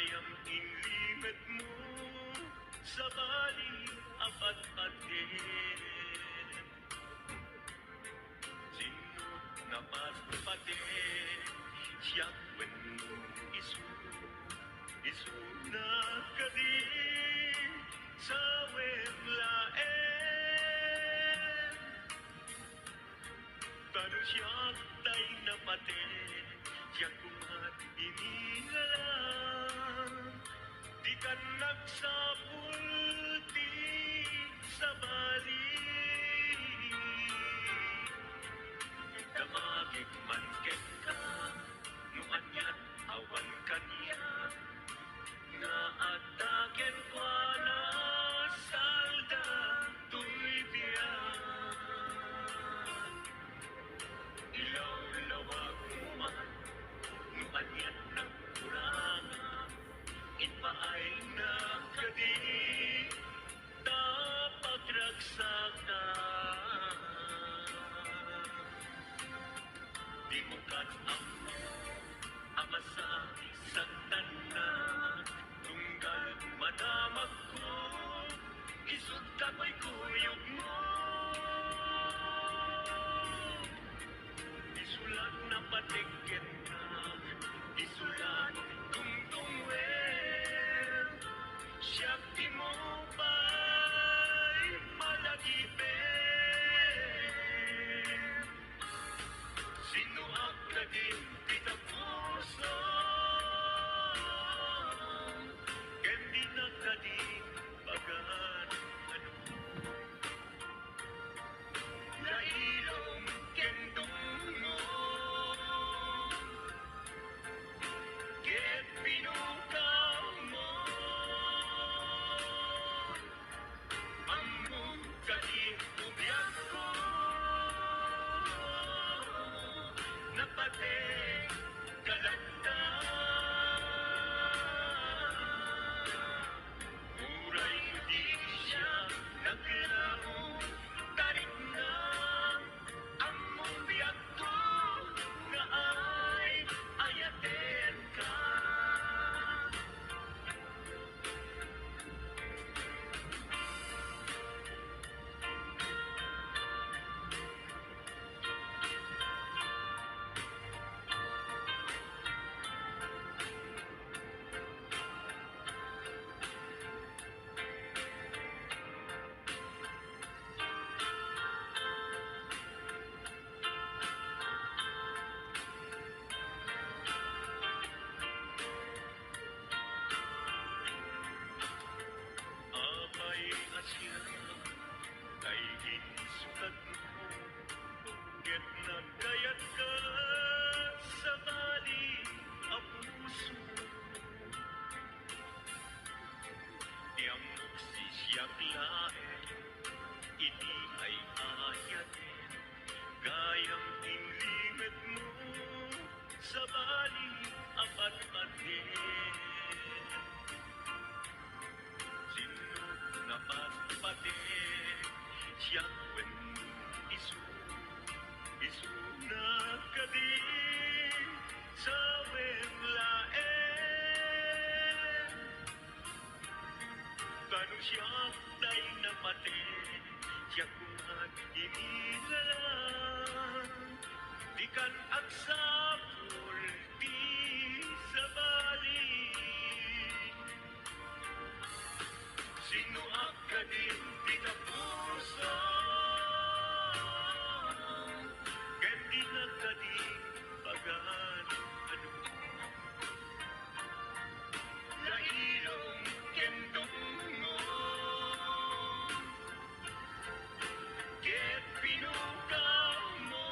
Gayang inlimet mo sa bali apat patin. Sinut na patpatin, siyak wen isu na kadi sa wen laen. Tanu siyak tay na patin, siyak kumat inilalang. Di ka nagsapulti sa bali. Damagig man ket ka, nuan yan awan kaniya. Nga ataken kwa na salda tuy biyan. Ilaw-lawag mo man, nuan yan nagkurangan. Inpaay na kadi dapat ragsakan. Di mo kat ama sa isang tanan. Tunggal madamag ko, isut ka ko'y kuyog mo. Isulat na patigit na, isulat tungtungwen. Siyak di mo ba'y malagipin? Sino ang naging pitapuso? Kendi na kading bagan ano? Nailong kendong mo, ket pinukaw mo. Among kading ubiyak ko, napatay kalagda. Muray di siya naglaro, tarik na among biyak ko, nga ay ayaten ka. Abay asya kay ginsukat mo, ket nagkayat ka sa bali a puso. Tiyang sisyak laen, iti ay ayatin. Gayang inlimet mo sa bali apat patin. Sinut na patpatin, siyak wen isu na kadi sa wen laen. Kanu siyak tay na patin, siyak kumat inilalang. Di kan agsapulti sa bali. Sino ang kading pinapuso? Kendi na kading bagan ano? Nailong kendong mo, ket pinukaw mo.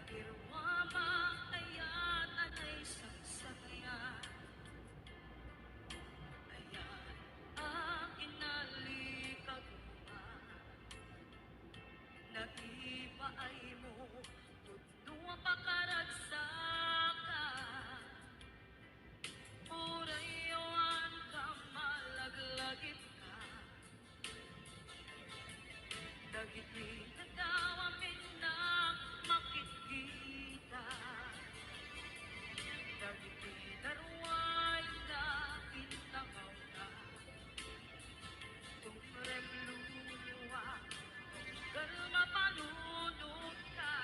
Irwama ayat anay saksaya, ayat ang inalikaguma, naipaay mo, tudno pakaragsakan, urayawan ka malaglagit ka, dagiti nagawamin na makikita, dagiti darway na intangaw na, tumrem luluwa, tunggal mapanunod ka.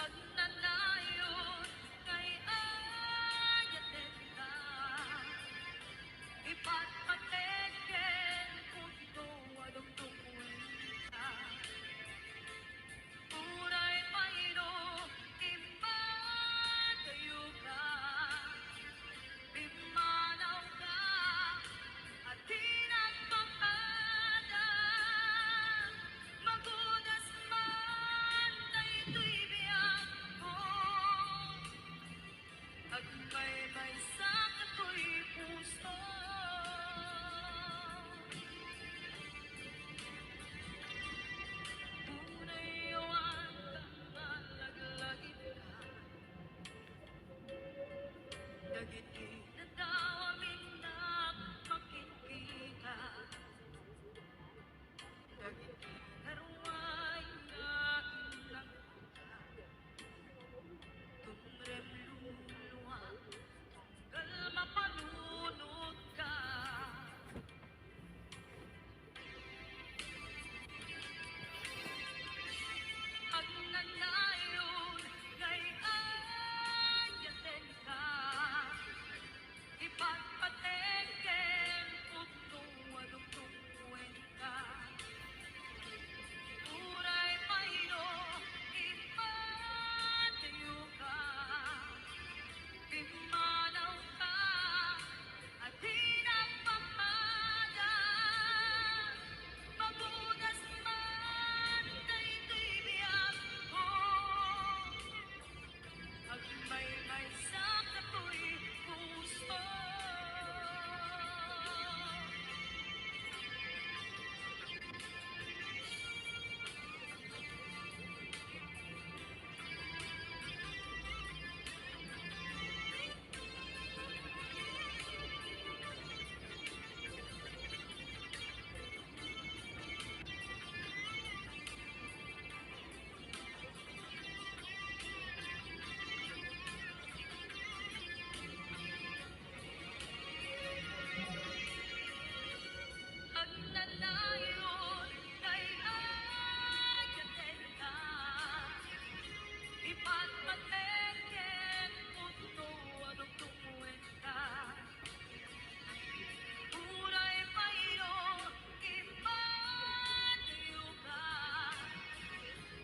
At nanayon kay ayaten ka, ipatpateken punto adong-tungwin ka. Uray mayro imadayo ka, bimanaw ka, at tinagpapala, magudas man daytoy biyak ko, agmay-may sa katoy puso. Unayawan kang malaglagit ka, dagiti nadawamin na makikita, dagiti narway nga ilang ka, tumrem luluwa, tunggal mapanunod ka. Ang nanayon kay ayaten ka, ipatpateken punto adong-tungwin ka. Uray mayro ipadayo ka, bimanaw ka, at tinagpapala, magudas man daytoy biyak ko, agmay-may sa katoy puso. Ang nanayon kay ayaten ka, ipatpateken punto adong-tungwin ka. Uray mayro ipadayo ka,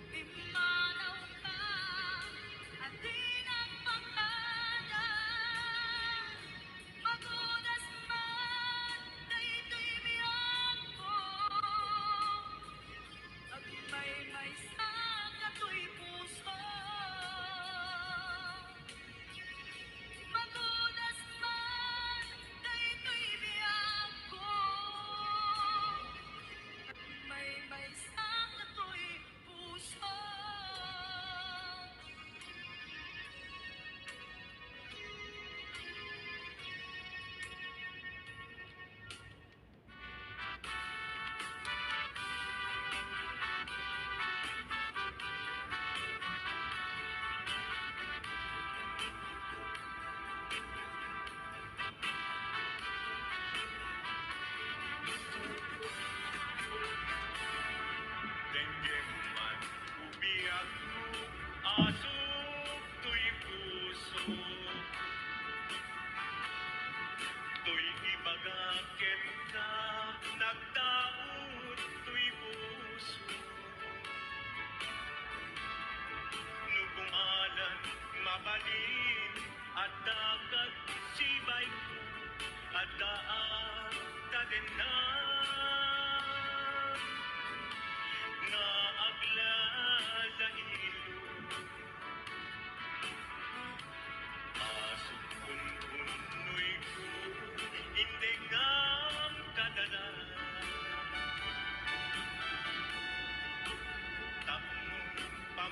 bimanaw ka, at tinagpapala, magudas man daytoy biyak ko, agmay-may sa katoy puso. Magudas man daytoy biyak ko, agmay-may sa katoy puso. Denggem man ubiyak mo, asok to'y puso. To'y ibagaken ka, nagtaod to'y puso. Nubumalan, mabalin, at dagat sibay ko, at daan tadenan.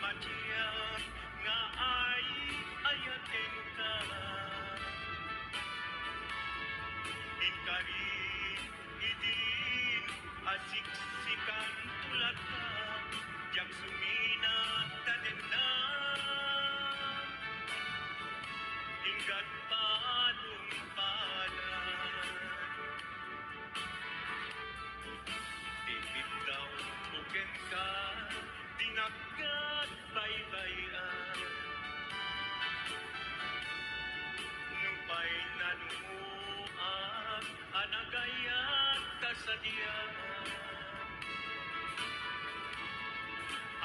pamatiyang nga ay ayaten ka. Inkari idin asiksikan tulad ka, jak sumina tanen na. Ingat panumpalan, tipid daw buken ka, dinagkat baybayan. Nupay nanumuang anagayat kasadian.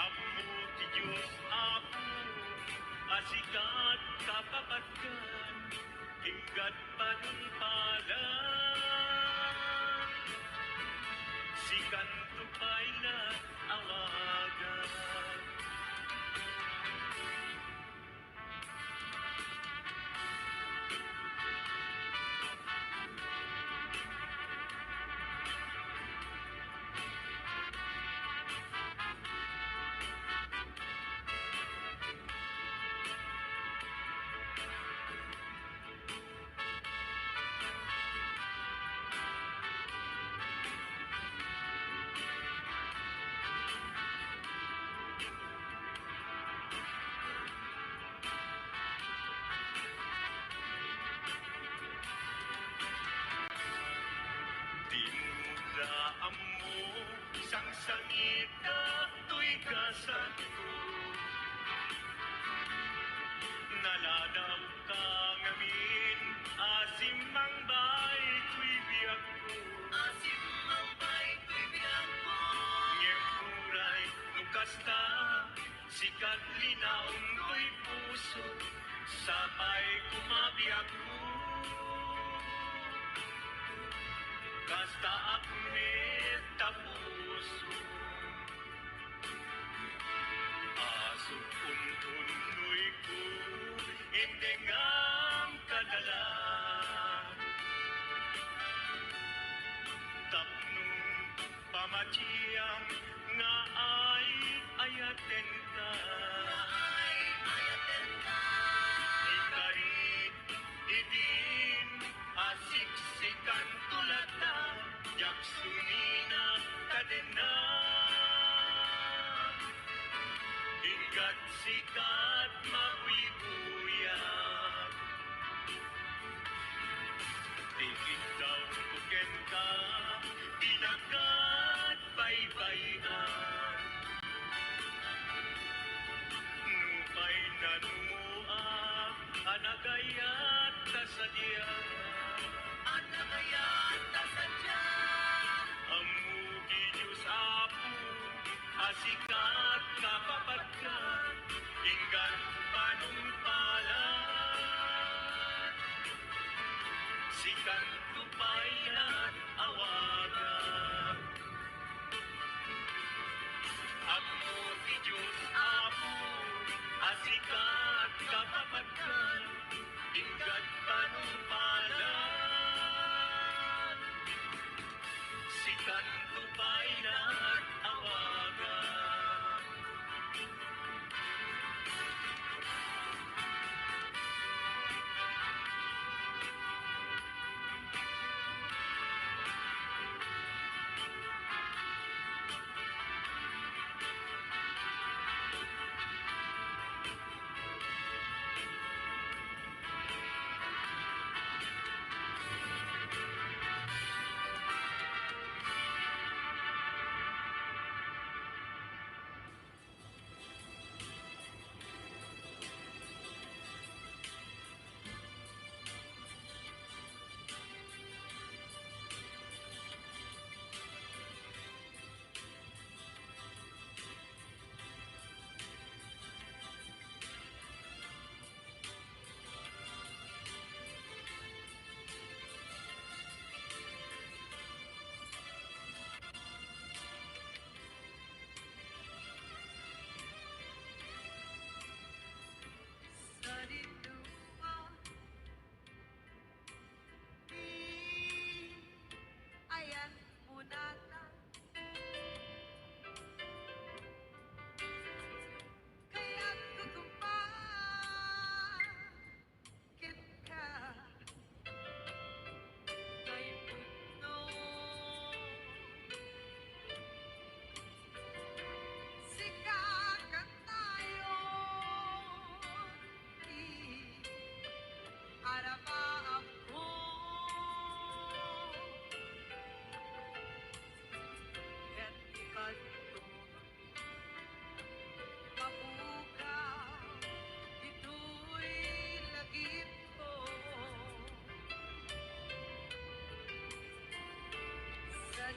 Apo ti Diyos Apo, asikat kapapatkan, hinggat panumpalan. Sikan tupay na awagan. Dinudaan mo sang sangit to'y kasan ko. Naladaw ka ngamin, asim mang bay to'y biyak ko. Asim mang bay to'y biyak ko. Ngemuray nukas ta, sikat linaon to'y puso, sapay kumabiyak ko. Kasta akmet tapuso, asok untunoy ko, indengam kadala. Tapnong pamatiyang nga ay ayaten ka. Ikarit idin asiksikan tulad na, jak sumina kadena. Hinggat sikat mabuibuyak, tigit daw buken ka, dinagat baybayan. Nupay nanumuak, anagayat kasadian. Anagayat kasadian. Amugi Diyos Apo, asikat kapapatkan, inggan panumpalan. Sikan tupayan awagan. Apo ti Diyos Apo, asikat kapapatkan, inggan panumpalan. Sikan tupayan awagan.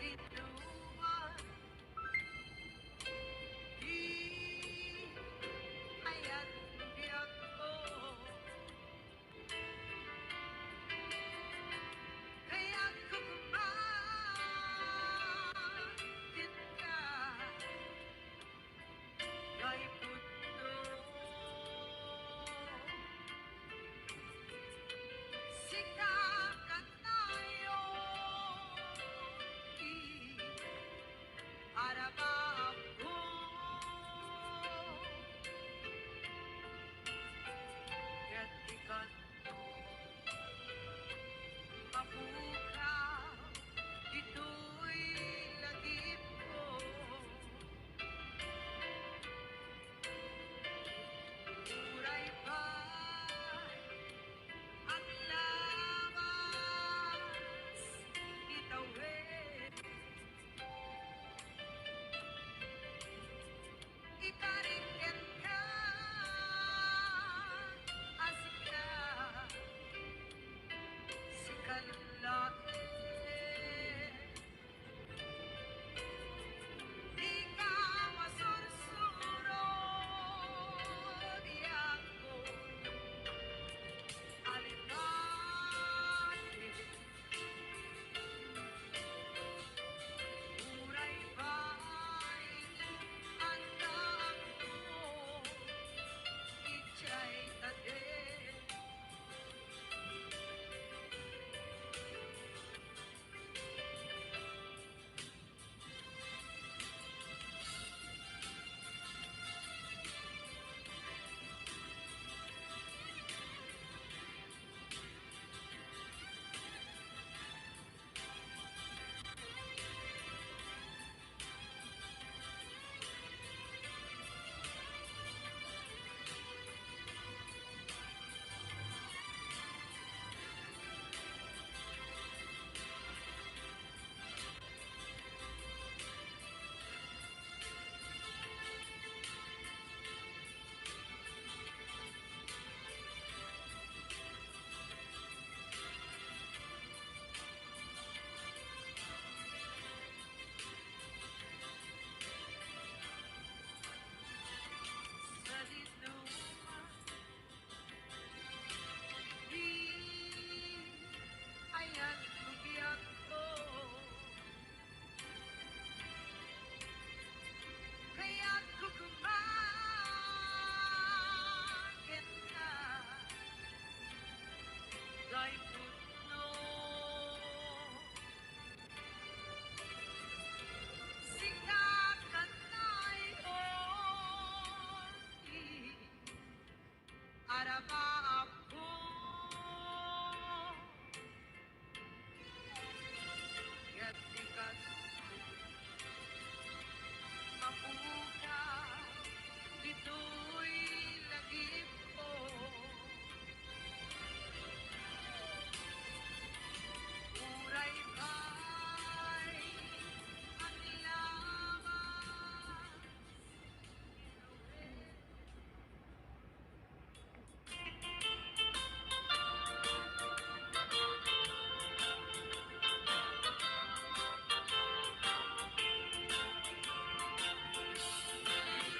linuman di ayan biyak ko kaya't kukumatin ka kay puno sikakat tayo Arabako Ket ikanto mabukaw dito'y lagip ko Uray pa ang lawas itawid Ikarigyan ka asika si kalulate di ka masursuro di ako alinate uray ba'y ang daan mo itsa'y tadet sa linuman di ayan biyak ko kaya't kukumakin na kay puno sikakat tayo araba ako kaya't ikat mabukaw dito'y lagip ko uray ba'y ang lawas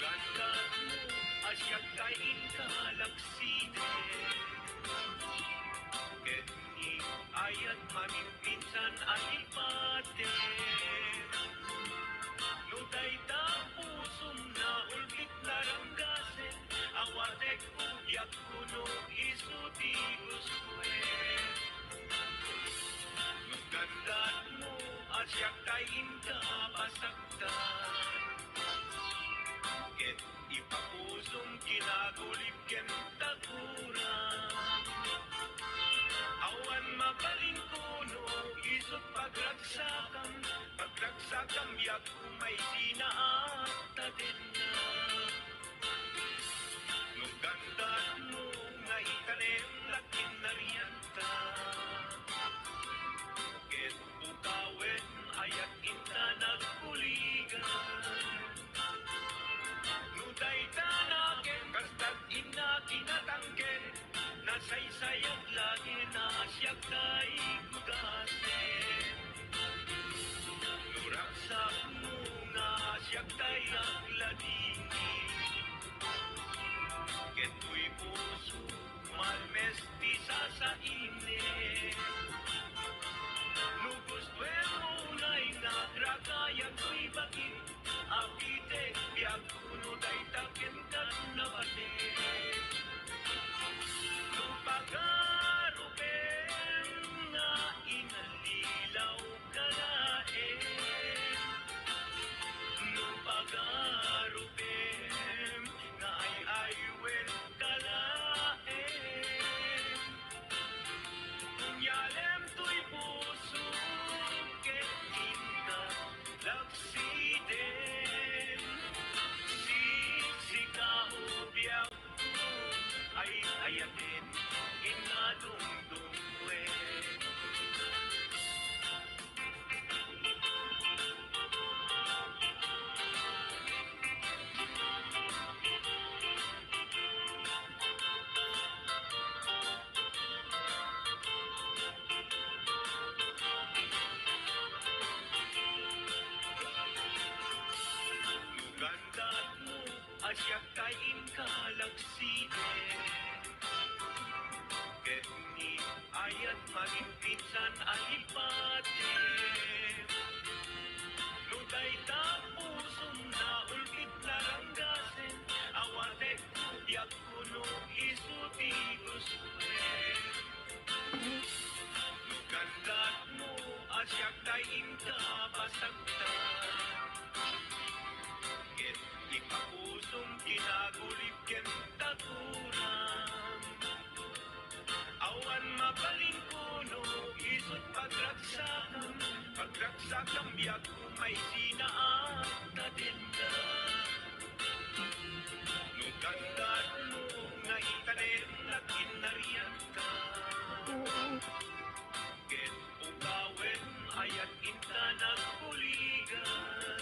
Ganda mo asyak kain kalaksine Ket ni ayat mamipinsan alipate Nuday ta pusum na ulbit naranggasen Awatek udyak kuno isuti guswe Ganda mo asyak kain ka pasaktan Ket ipapusong kinagulip ken taguran Awan mabalin kuno isot pagragsakam yak umay sinaata din na Nung ganda mo nga ikanem lakin nariyanta Ket ukawen ayak inta nagpuligan Nuday tanaken kastag ina kinatangken Nasaysayag lagi na siyak kay kudasen agladini. Keto'y puso, malmestiza sa init. Lugos duero unay nagragayan ko'y bakit. Apite, biag kuno day takin ka na batik. Lupagarupen nga inalilaw ka lain. Lupagarupen nga ay-aywen ka lain. Kunyalem to'y puso, ketin ka laksiden. Sika-ubyak ko ay ayatin, inadungdungwen. Lugandat mo, asyak kain ka laksiden. Ket ni ayat maging pinsan alipate. Luday ta pusong na ulkit na ranggasen. Awatek biyak kuno isuti guswen. Lugandat mo, asyak kain ka basagtan. Ket ipapusong ginagulip ken takuram. Awan mabalin kuno, isut pagragsakam biag may sinaat na dinda. Nugandat mo nga itanem na kinarian ka. Ket ugawen ayat inta nagpuligan.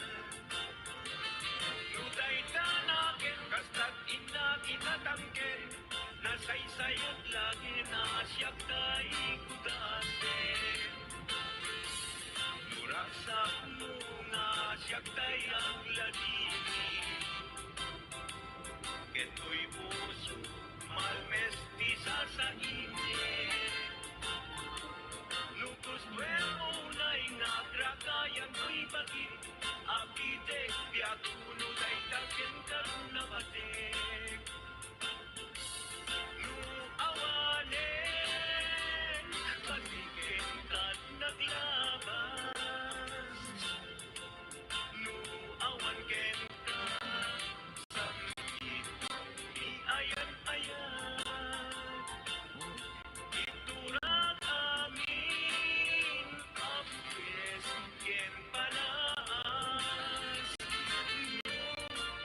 Nuday tanaken kastat ina kinatangken. Nasaysayot lagi na siya kay kudasen. Nurasak mo nga siya kay ang ladini. Keto'y puso, malmestiza sa init. Lugos duero unay nagragayan ko'y bakit. Apite, biag kuno day takin ka na batik. Awanen, patikin ka't naglabas. Awan ken ka, samit, di ayan-ayan. Iturag amin, apwes ken panaas.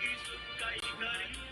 Isut kay kari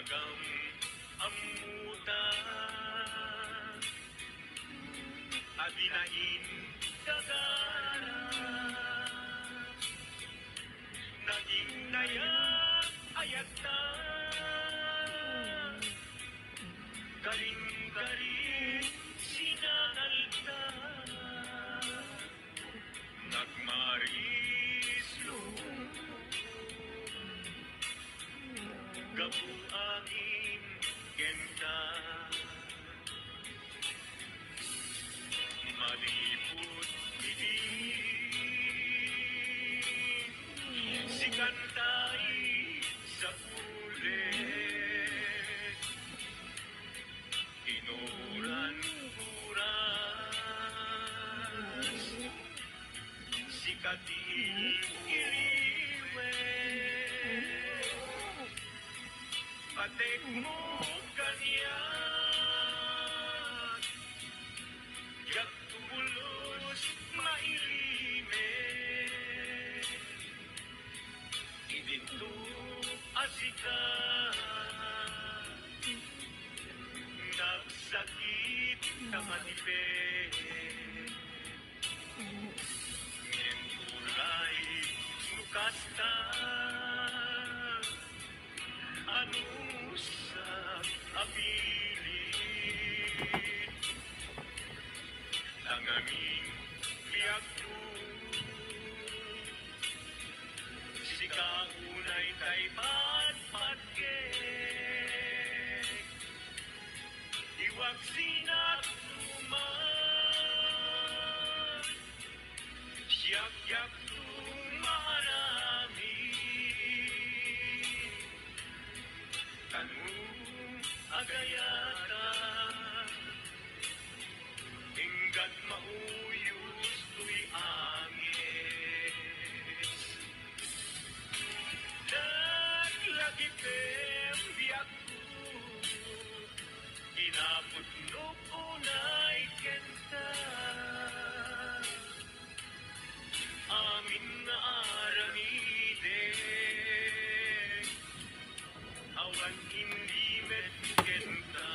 agam amutan adinain kagara naging nayak ayakta galing-galing sinanalta nagmaris gabu angin kenta malipot ibig si kantay sa ulit inuran buras si katil iliwe patek mo kanya yak tumulos mailime idinto asika nagsakit na matipe ngentulay mukasta ano sa abilit ang aming liyak ko si kaunay tay patpatgek iwag sinat tuman siyak-yak tumarami tanong agayata hinggat mauyos tuy angis naglagipem biyak ko ginaputno ko na'y kenta amin na aramide awan hindi met kenta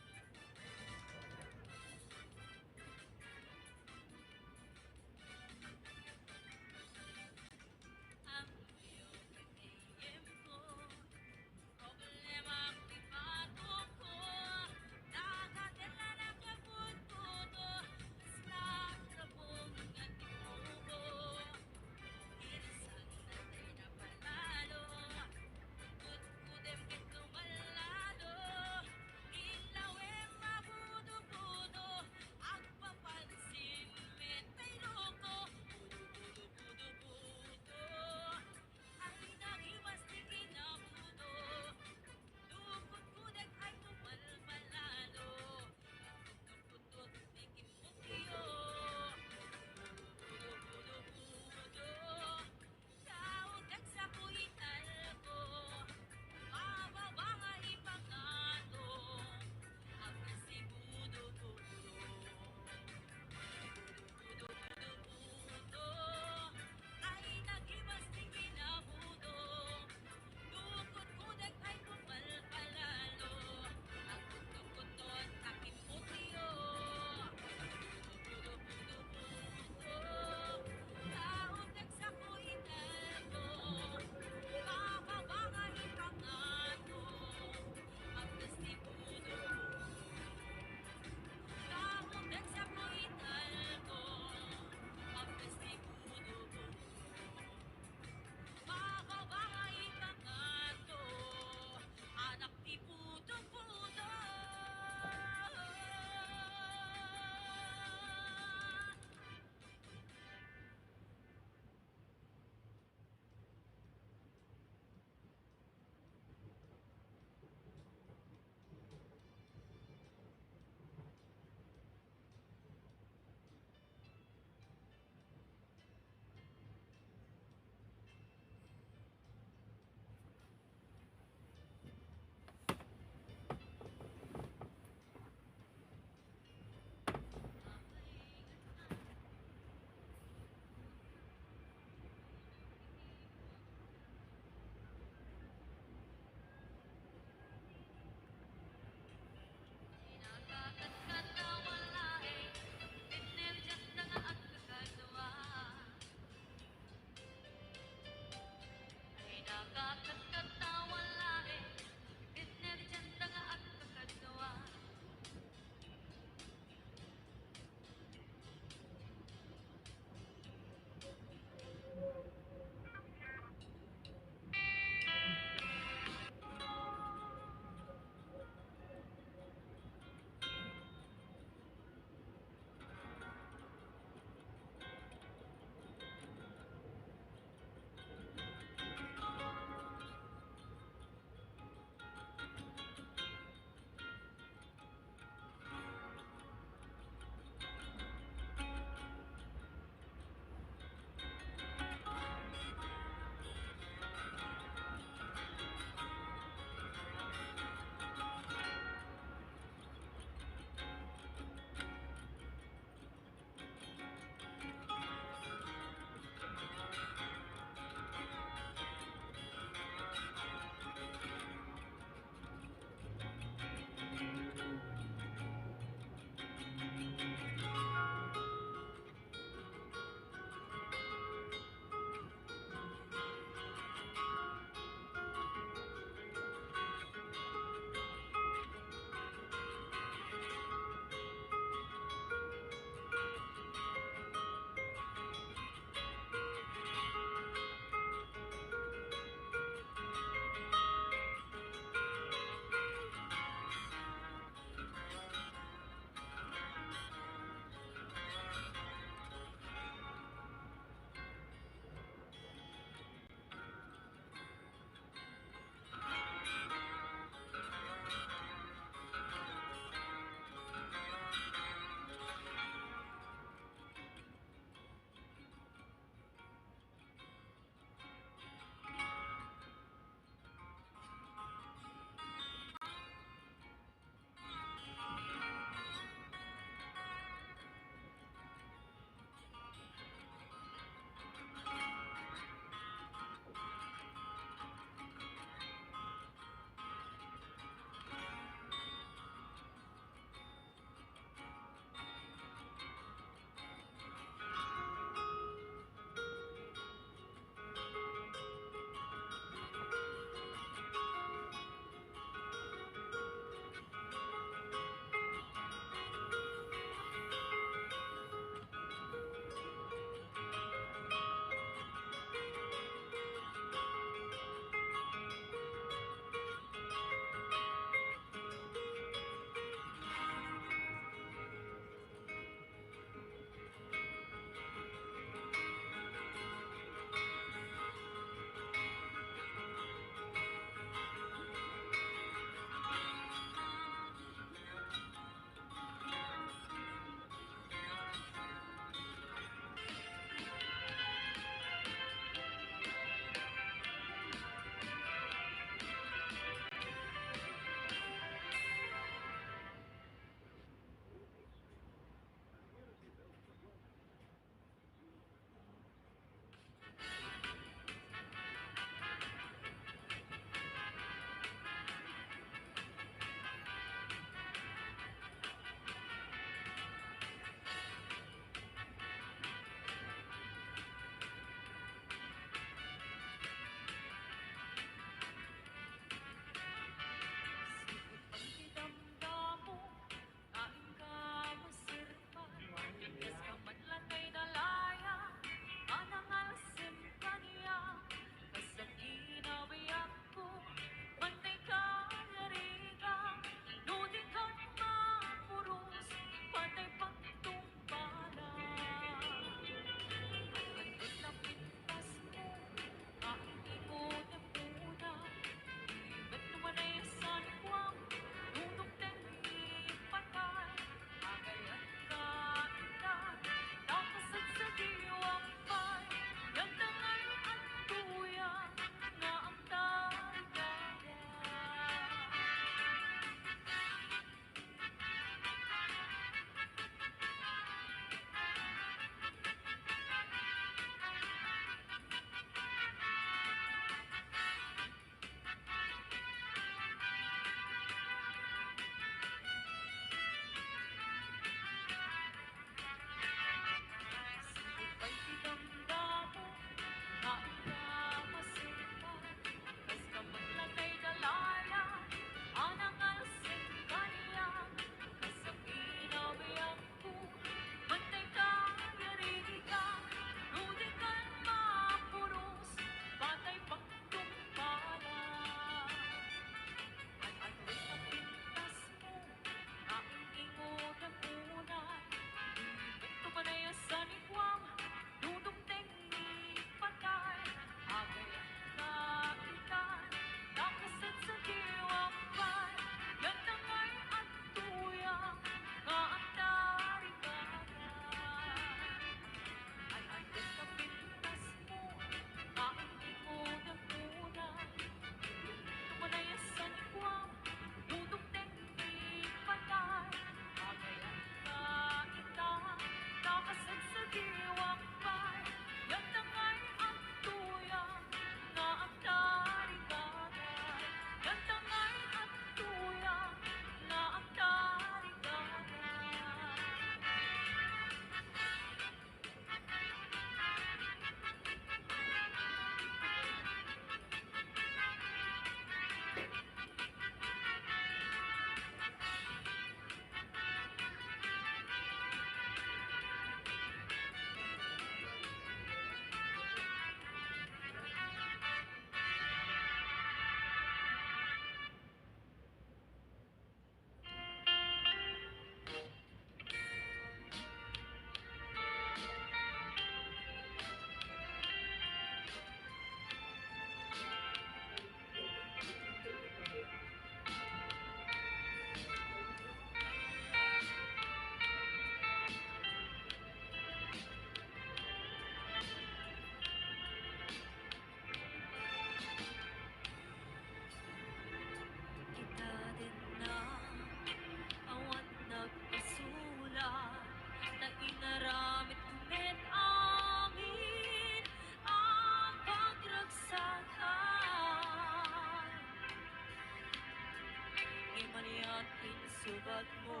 sugat mo.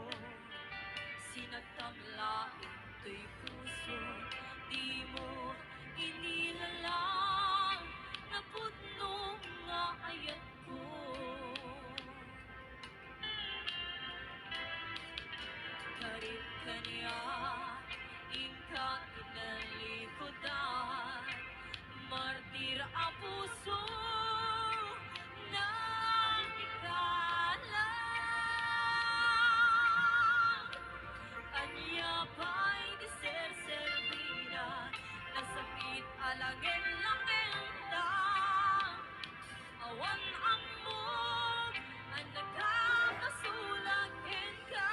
Sinagtamlain to'y puso, di mo inilalang, napudno nga ayat ko. Karit kaniya, ingka inalikodan, martir ang puso ng ikalang. Anya pa'y di ser-servina, nasakit alagin lang entang. Awan ang mo, ang nagkakasulag ka.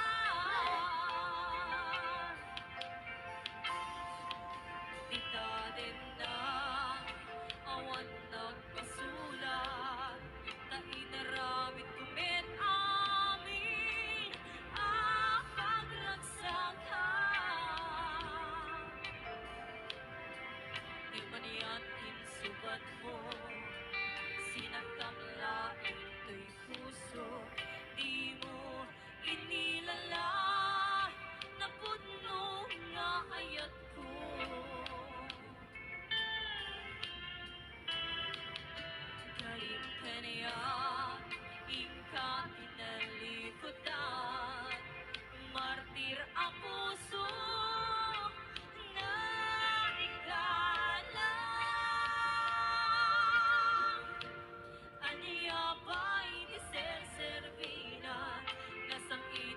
Dita din na, awan nagpasulat, ta inaramid kumit amin ang pagragsakan. Di man yan insugat mo, sinagtamlain to'y puso, di mo inilala, napudno nga ayat ko. Karim kaniya, ingka inalikodan, martir ang puso na ikalang. Aniya ba'y di ser-servina, nasangit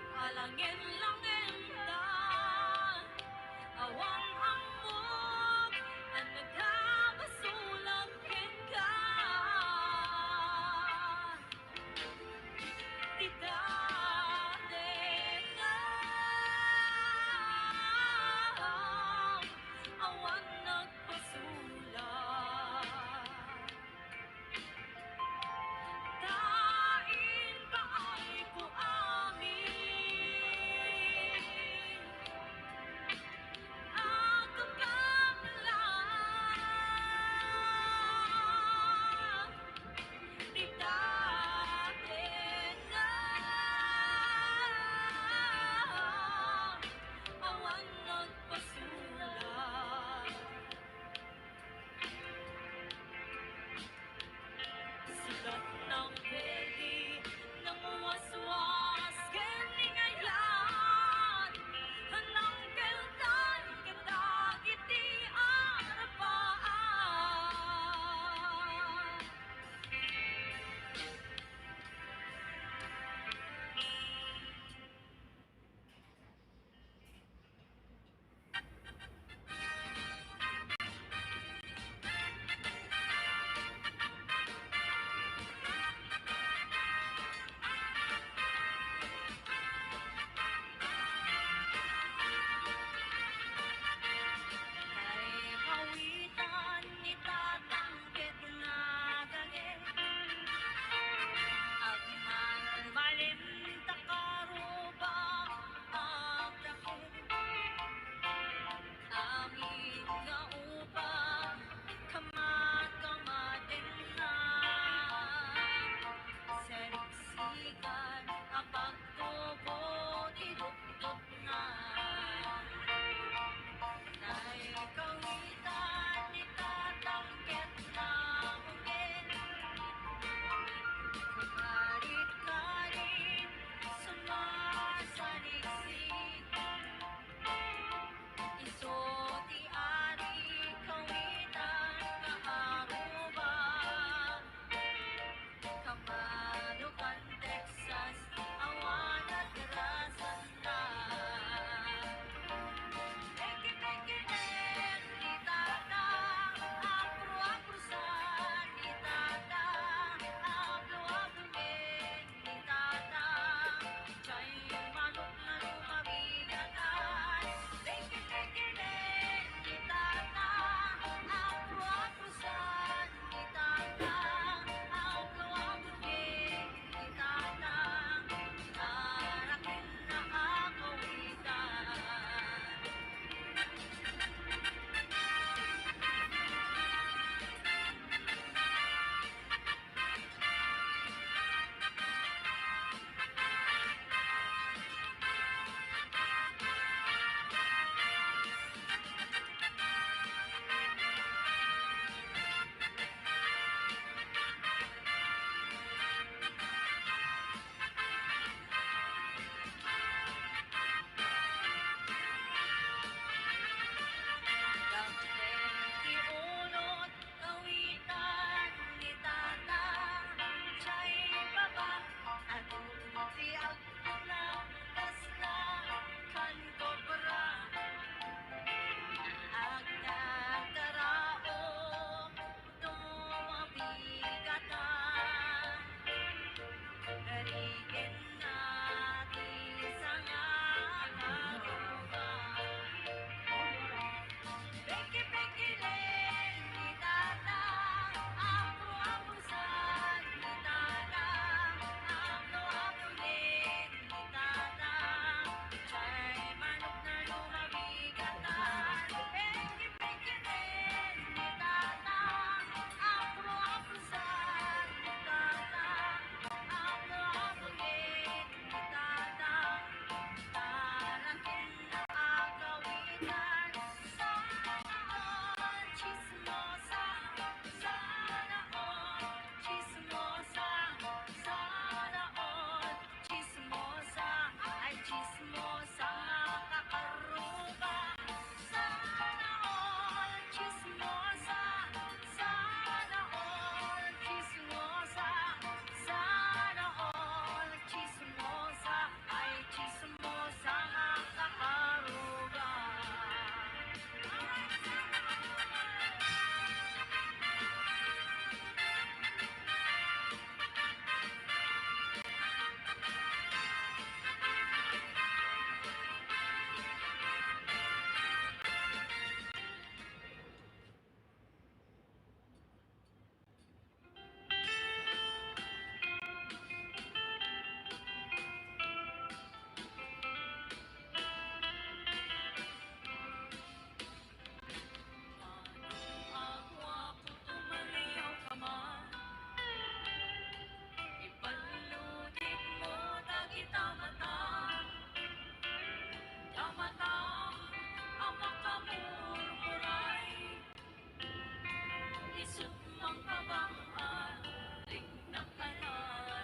isip mang kabaan, tingnan ka na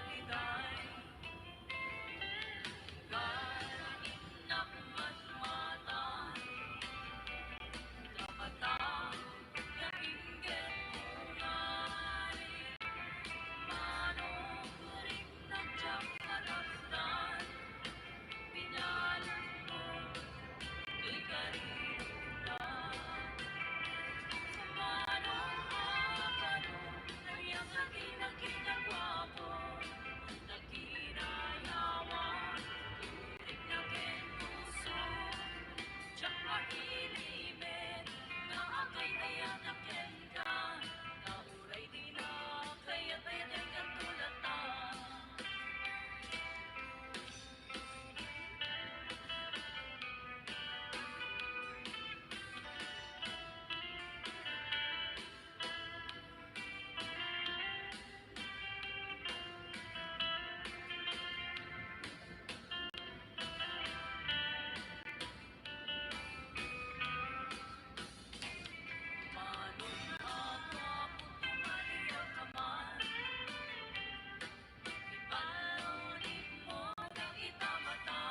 ligay. Galing naman mata, dapat nainggit kulay. Manuring nadyang kalagdan, pinalad mo, do'y karinlan. Manong aparo, niyang nakinagwapo, nagkinayawan, turing na puso. Tiyak mailimin, na akay ayatakin ka, nauray di na kaya't ayatin kang tulatan. Manong agwapo, tumaliw ka man, ipalunin mo ng itamata.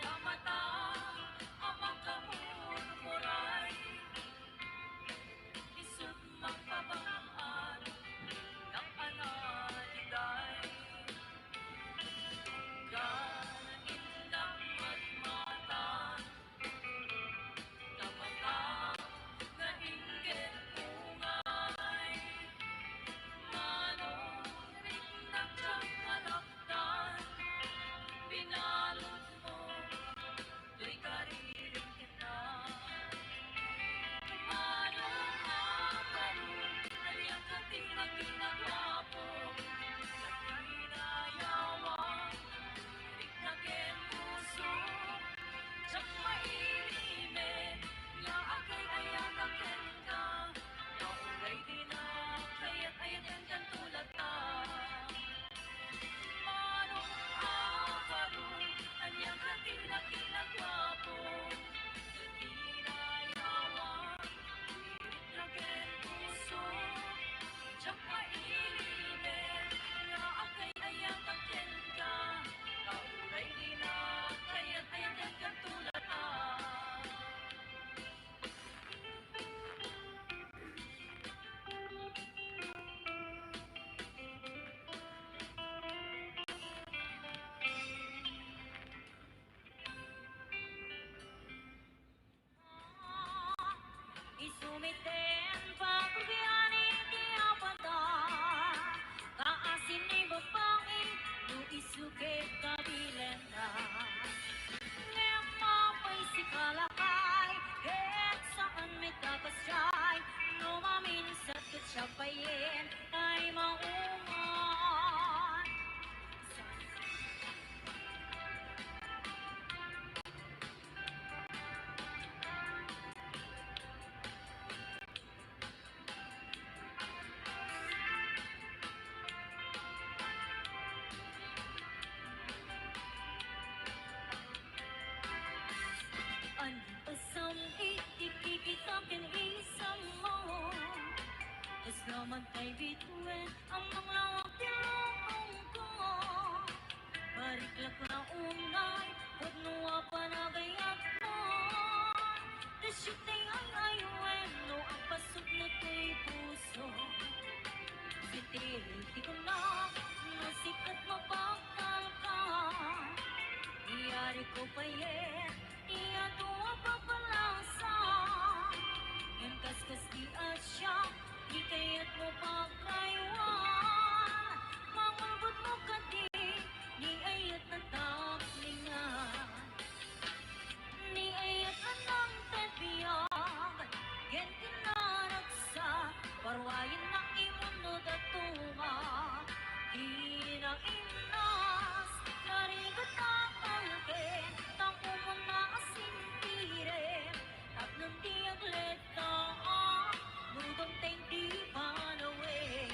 Tamata, amang kamurmuray, isip mang babaan, ng analigay. Galing ng matmatan, tamata, nainggit ungay. Manuring nadyang kalakdan, pinalot mo, do'y karirin na. Manong aparo, niyang katinag-tinagwapo, nagkinayawan, turing na puso. Tiyak mailimin, nga akay ayatakin ka, nauray di na kaya't ayatin kang tulatan. Manong aparo, niyang katinag-tinagwapo, nagkinayawan, turing na puso. Tiyak mailimin, nga akay ayatakin ka, nauray di na kaya't ayatin kang tulatan. Isumiten pagbiani di apata, kaasin ni babae, no isuke kabilenda. Ngayang mapay si kalakay, kahit saan may tapasyay, no maminsat kat siya payin, ay maungan. Ano asam itikikitakin isang mo, tas naman kay bituin ang mga lawak tilong ko. Bariklak na unay, pagnuwa pa na gayat mo. Dasyutay ang ayuin, no ang pasok na kay puso. Sitiriti ko na, nasikat mapakal ka. Iyari ko pa yen, iya tuwa pa palasa. Yan kaskas di asya, di kaya't mo pagkaywan. Mangulbot mo ka di, ni ayat na taklingan. Ni ayat na ng tebiyag, gen kinaragsa, parwayin na imunod at tunga. Inainas, narigat ang alken, tango mo na asintirin, at nang diagleta, mudong teng di panawin.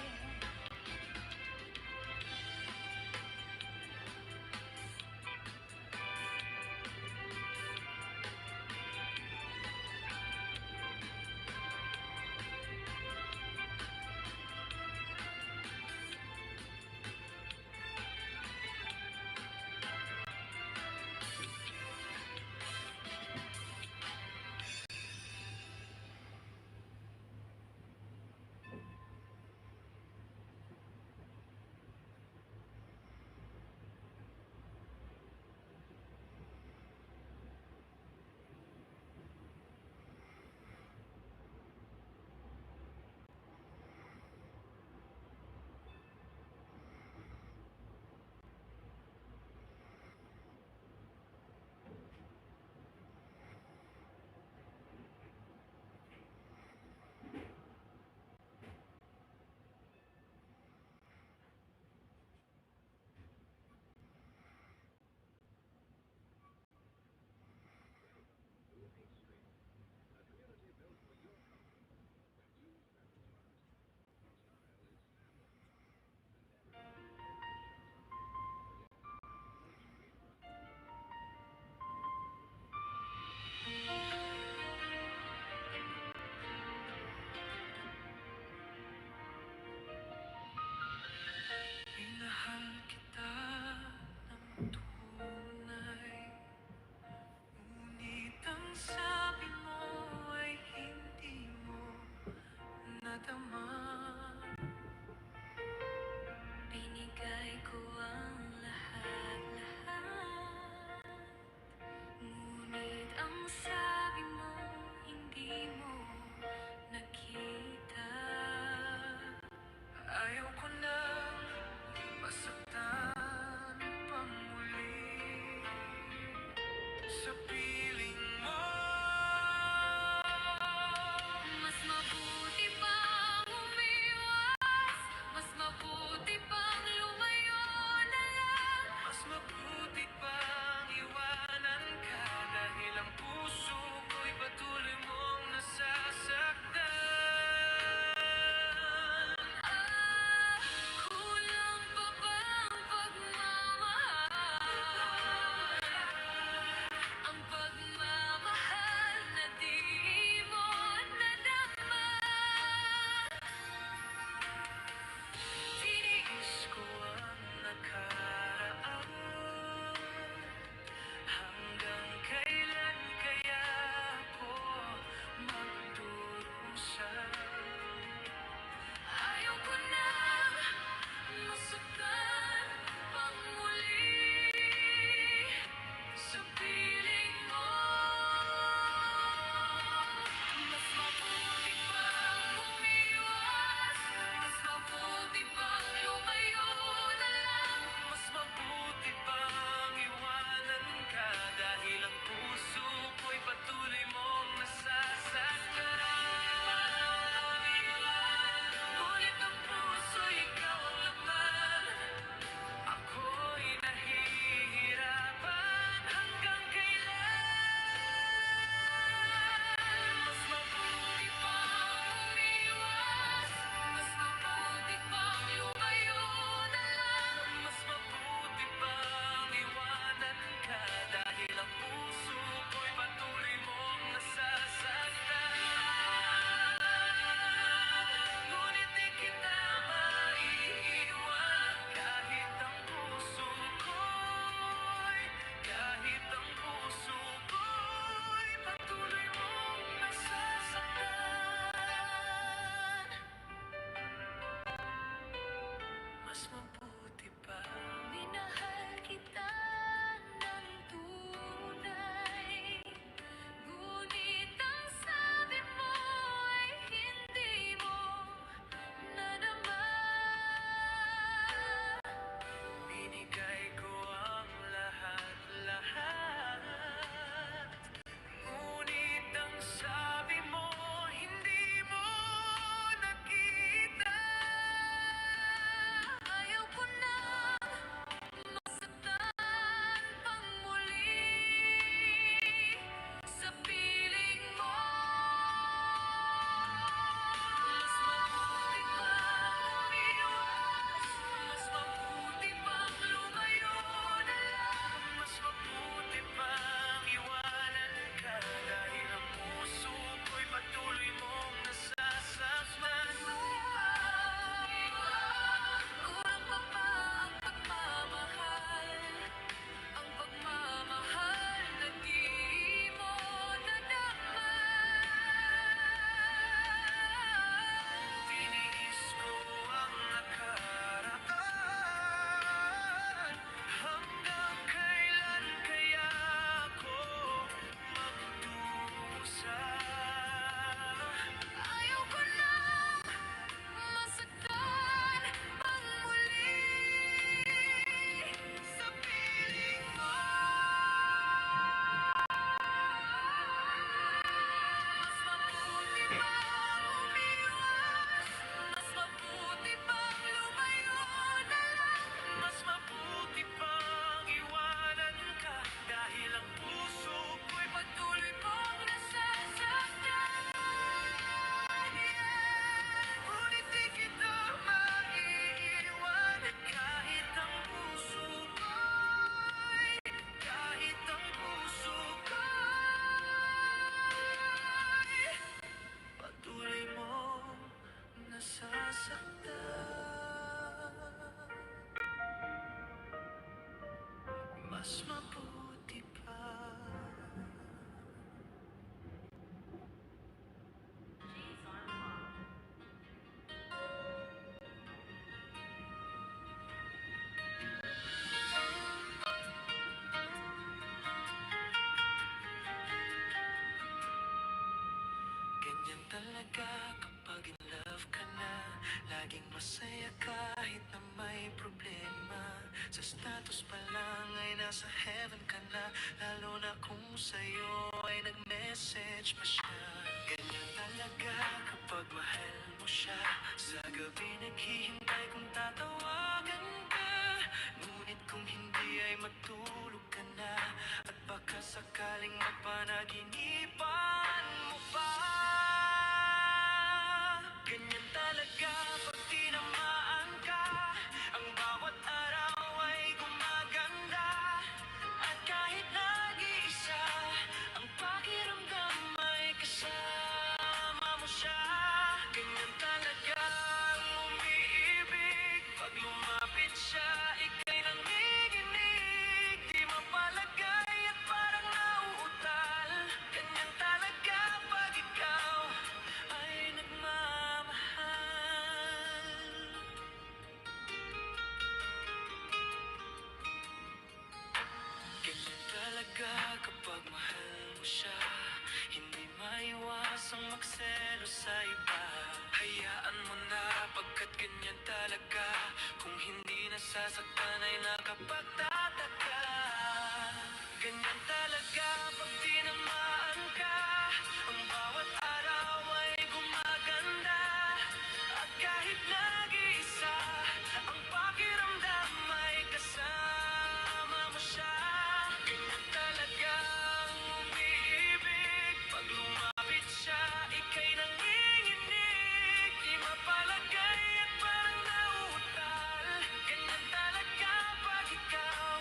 mas mabuti pa. Ganyan talaga kapag in love ka na. Laging masaya kahit na may problema. Sa status pa lang ay nasa heaven ka na. Lalo na kung sa'yo ay nag-message pa siya. Ganyan talaga kapag mahal mo siya. Sa gabi naghihintay kung tatawagan ka. Ngunit kung hindi ay matulog ka na. At baka sakaling mapanaginipan mo pa. Ganyan talaga pag tinamaan ka. Ang bawat araw ay gumaganda. At kahit nag-iisa, ang pakiramdam ay kasama mo siya. Ganyan talaga ang umiibig. Pag lumapit siya, ika'y nanginginig. Di mapalagay at parang nauutal. Ganyan talaga pag ikaw ay nagmamahal. Ganyan talaga kapag mahal mo siya. Hindi maiwasang magselos sa iba. Hayaan mo na pagkat ganyan talaga. Kung hindi nasasaktan ay nakapagtataka. Ganyan talaga pag tinamaan ka. Ang bawat araw ay gumaganda. At kahit nag-iisa, ang pakiramdam ay kasama mo siya. Ganyan talaga ang umiibig. Pag lumapit siya, ika'y nanginginig. Di mapalagay at parang nauutal. Ganyan talaga pag ikaw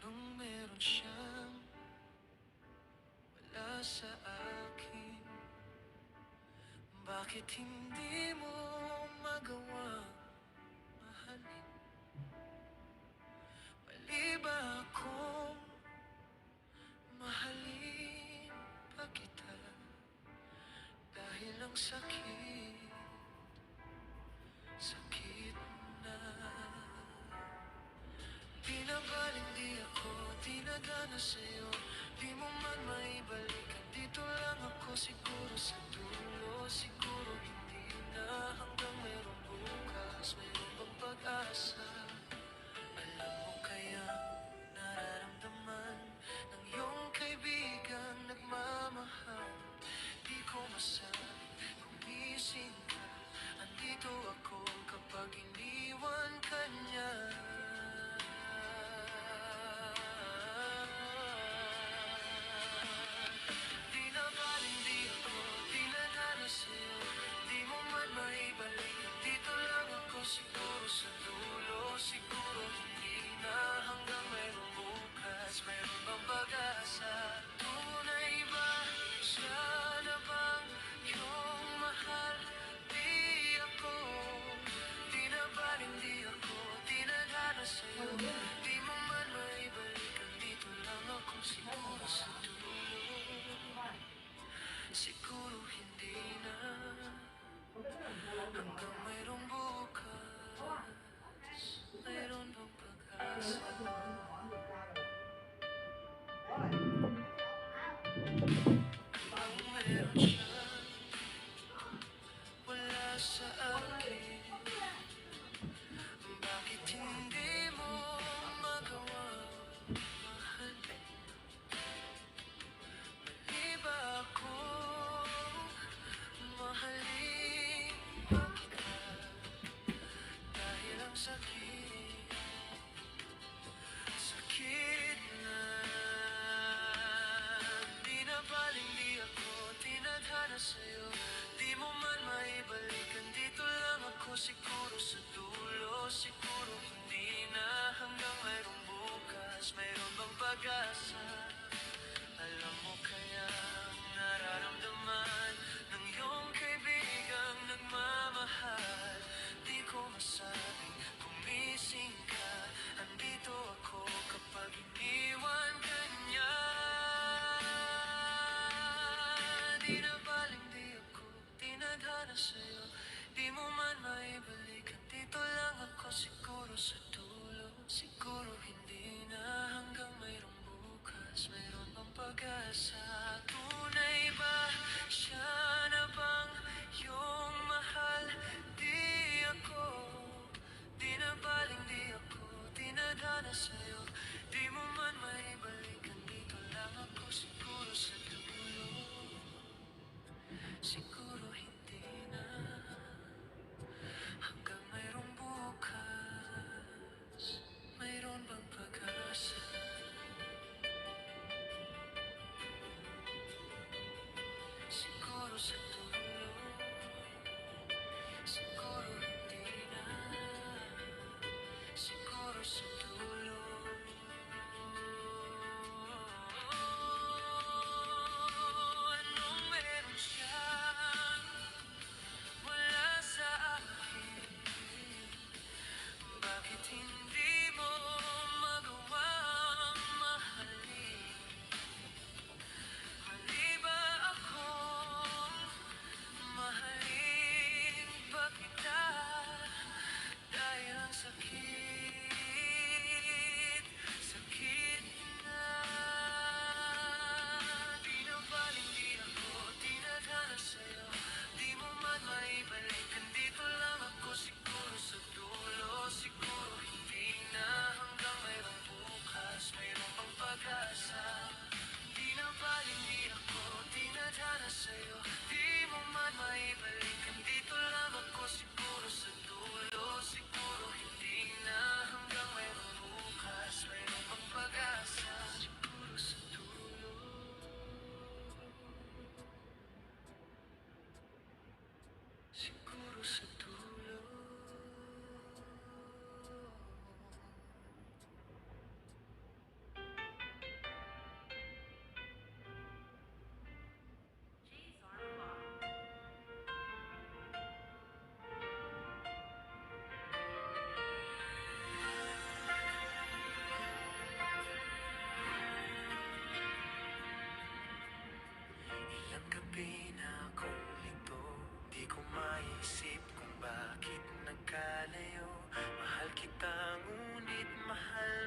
Ang meron siyang wala sa akin. Bakit hindi mo magawa mahalin? Mali ba akong mahalin pa kita? Dahil ang sakit, sakit na. Di na baling di ako tinadhana sa'yo. Di mo man maibalikan, dito lang ako siguro sa dulo. Siguro hindi na hanggang merong bukas. Mayroon bang pag-asa? Alam mo kaya nararamdaman ng iyong kaibigang nagmamahal. Di ko masabi kung gising ka. Andito ako kapag iniwan ka niya. Di na baling di ako tinadhana sa'yo. Di mo man maibalik. Dito lang ako siguro sa dulo. Siguro hindi na hanggang mayroong bukas. Mayroon bang pag-asa? Tunay ba siya na bang iyong mahal? Di ako. Di na baling di ako tinadhana sa'yo. Di mo man maibalik. Dito lang ako siguro sa dulo. Siguro hindi na hanggang mayroong bukas. Mayroon bang pag-asa? Ang meron siya wala sa akin. Bakit hindi mo magawa mahalin? Mali ba ako mahalin pa kita? Dahil ang sakit, sakit na. Di na baling di ako tinadhana sa'yo. Di mo man maibalikan. Dito lang ako siguro sa dulo. Siguro hindi na hanggang mayroong bukas. Mayroon bang pag-asa? Alam mo kaya ang nararamdaman ng iyong kaibigang nagmamahal. Di ko masabi kung gising ka. Andito ako kapag iniwan ka niya. Di na baling di ako tinadhana sa'yo. Di mo man maibalikan. Dito lang ako siguro sa dulo. Siguro hindi na hanggang mayroong bukas. Mayroon bang pag-asa? Tunay ba siya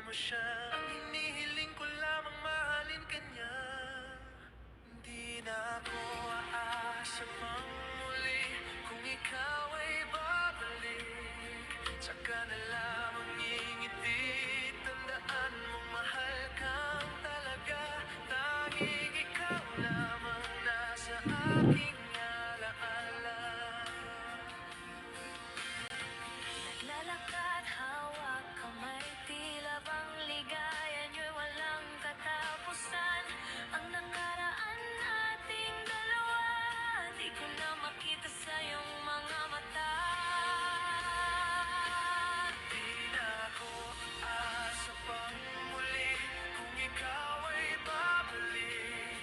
mo siya. Ang hinihiling ko lamang mahalin ka niya. Di na ako aasa pang muli kung ikaw ay babalik. Saka na lamang ngingiti, tandaan mong mahal kang talaga. Tanging ikaw lamang nasa aking alaala. Naglalakad, hawak kamay, tila bang ligaya nyo'y walang katapusan. Ang nakaraan nating dalawa, di ko na makita sa iyong mga mata. Di na ako aasa pang muli kung ikaw ay babalik.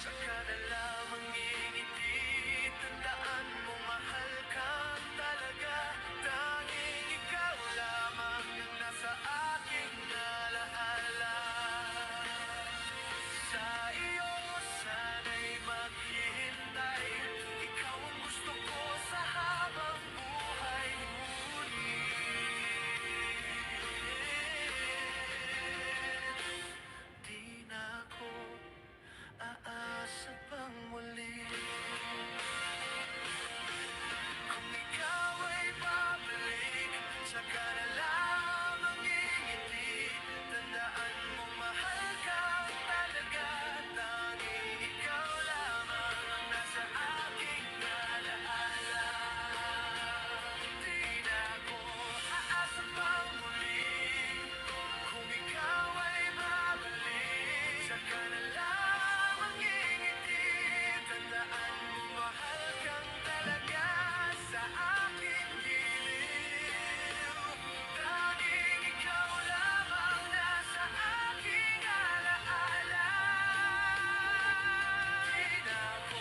Saka na lamang ngingiti, tandaan mo mahal kang talaga. Tanging ikaw lamang ang nasa aking alaala. Sa iyo sana'y maghihintay, ikaw ang gusto ko sa habang buhay. Ngunit di na ako aasa pang muli kung ikaw ay babalik. Saka na lamang ngingiti, tandaan mo mahal kang talaga. Tanging ikaw lamang ang nasa aking alaala. Di na ako aasa pang muli kung ikaw ay babalik. Saka na lamang ngingiti, tandaan mo mahal kang talaga sa aking giliw. Tanging ikaw lamang nasa aking alaala. Di na ako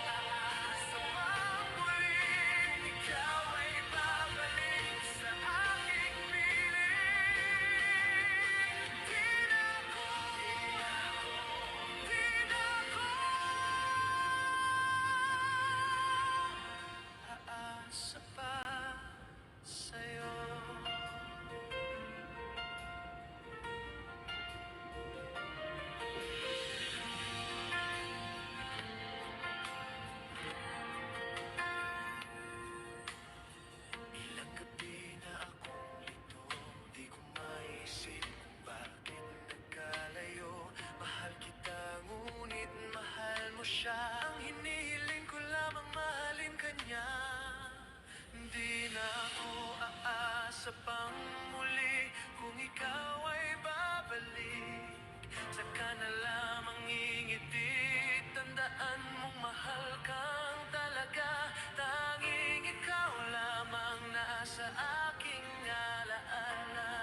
aasa pang muli kung ikaw ay babalik sa aking piling. Di na ako aasa pa sa'yo. Ilang gabi na akong lito, di ko maisip kung bakit nagkalayo. Mahal kita ngunit mahal mo siya. Ang hinihiling ko lamang mahalin ka niya. Di na ako aasa pang muli kung ikaw ay babalik. Saka na lamang ngingiti, tandaan mong mahal kang talaga. Tanging ikaw lamang nasa aking alaala.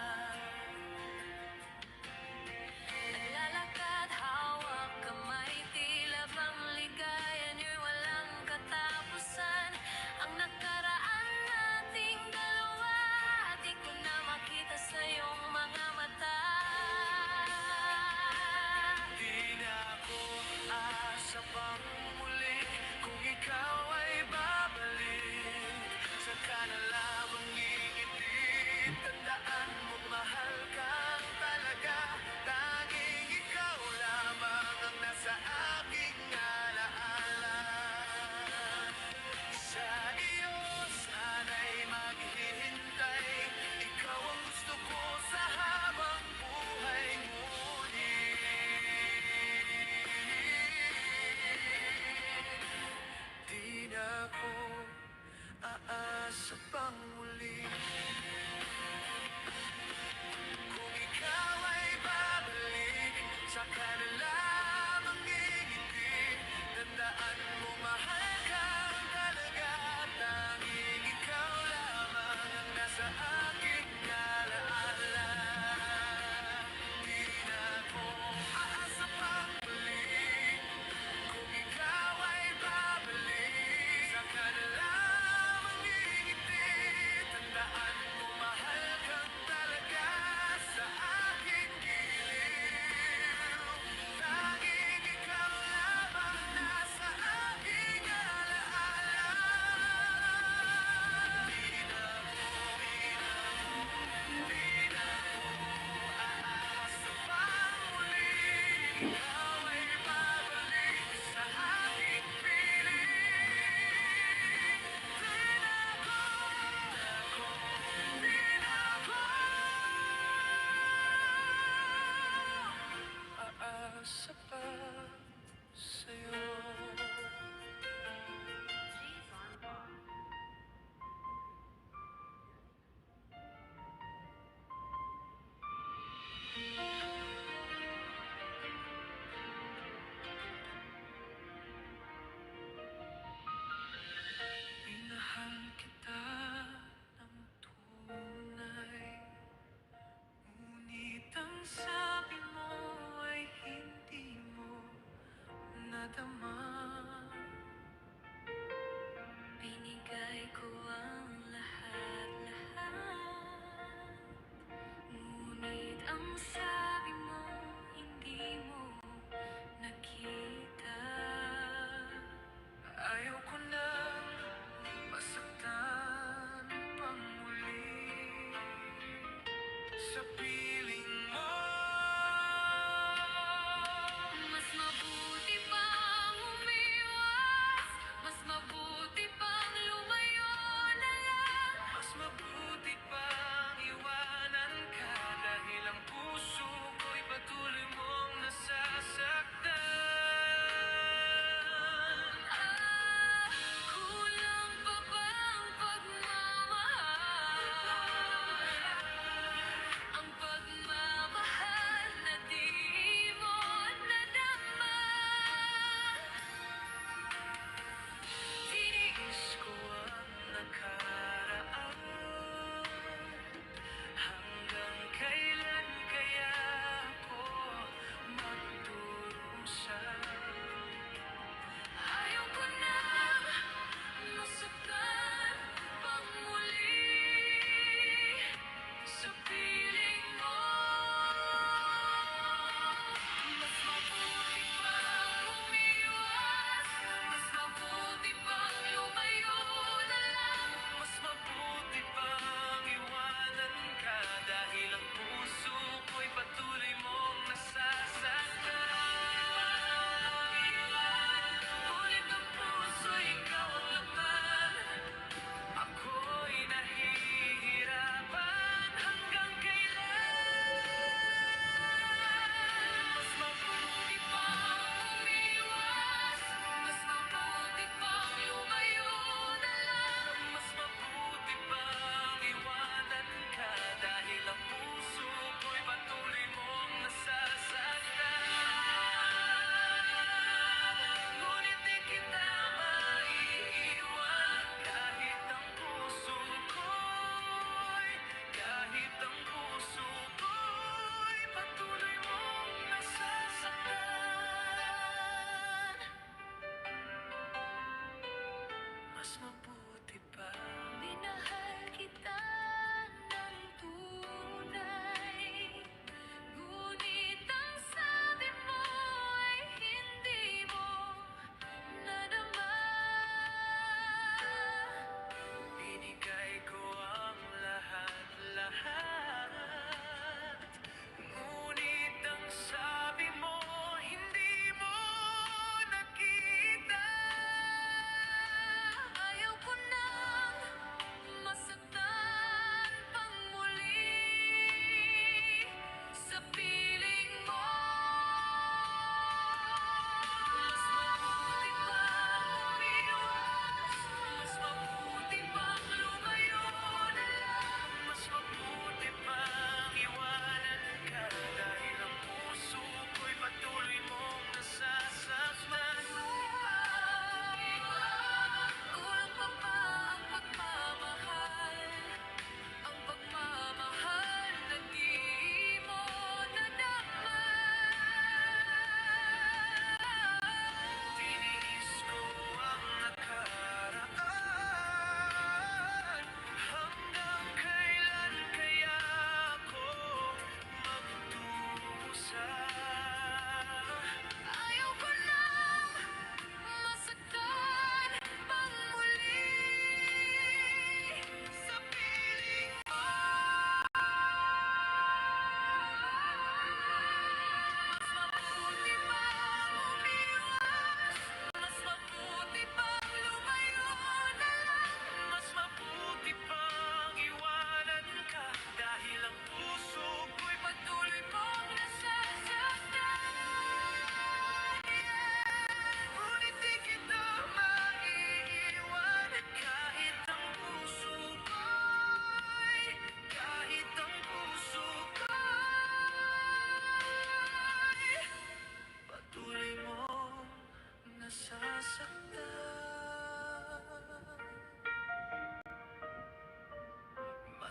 Naglalakad, hawak kamay, tila bang ligaya nyo'y walang katapusan. Ang nakaraan nating dalawa, di ko na makita sa iyong mga mata. Di na ako aasa pang muli kung ikaw ay babalik. Saka na lamang ngingiti,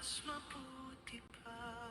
mas mabuti pa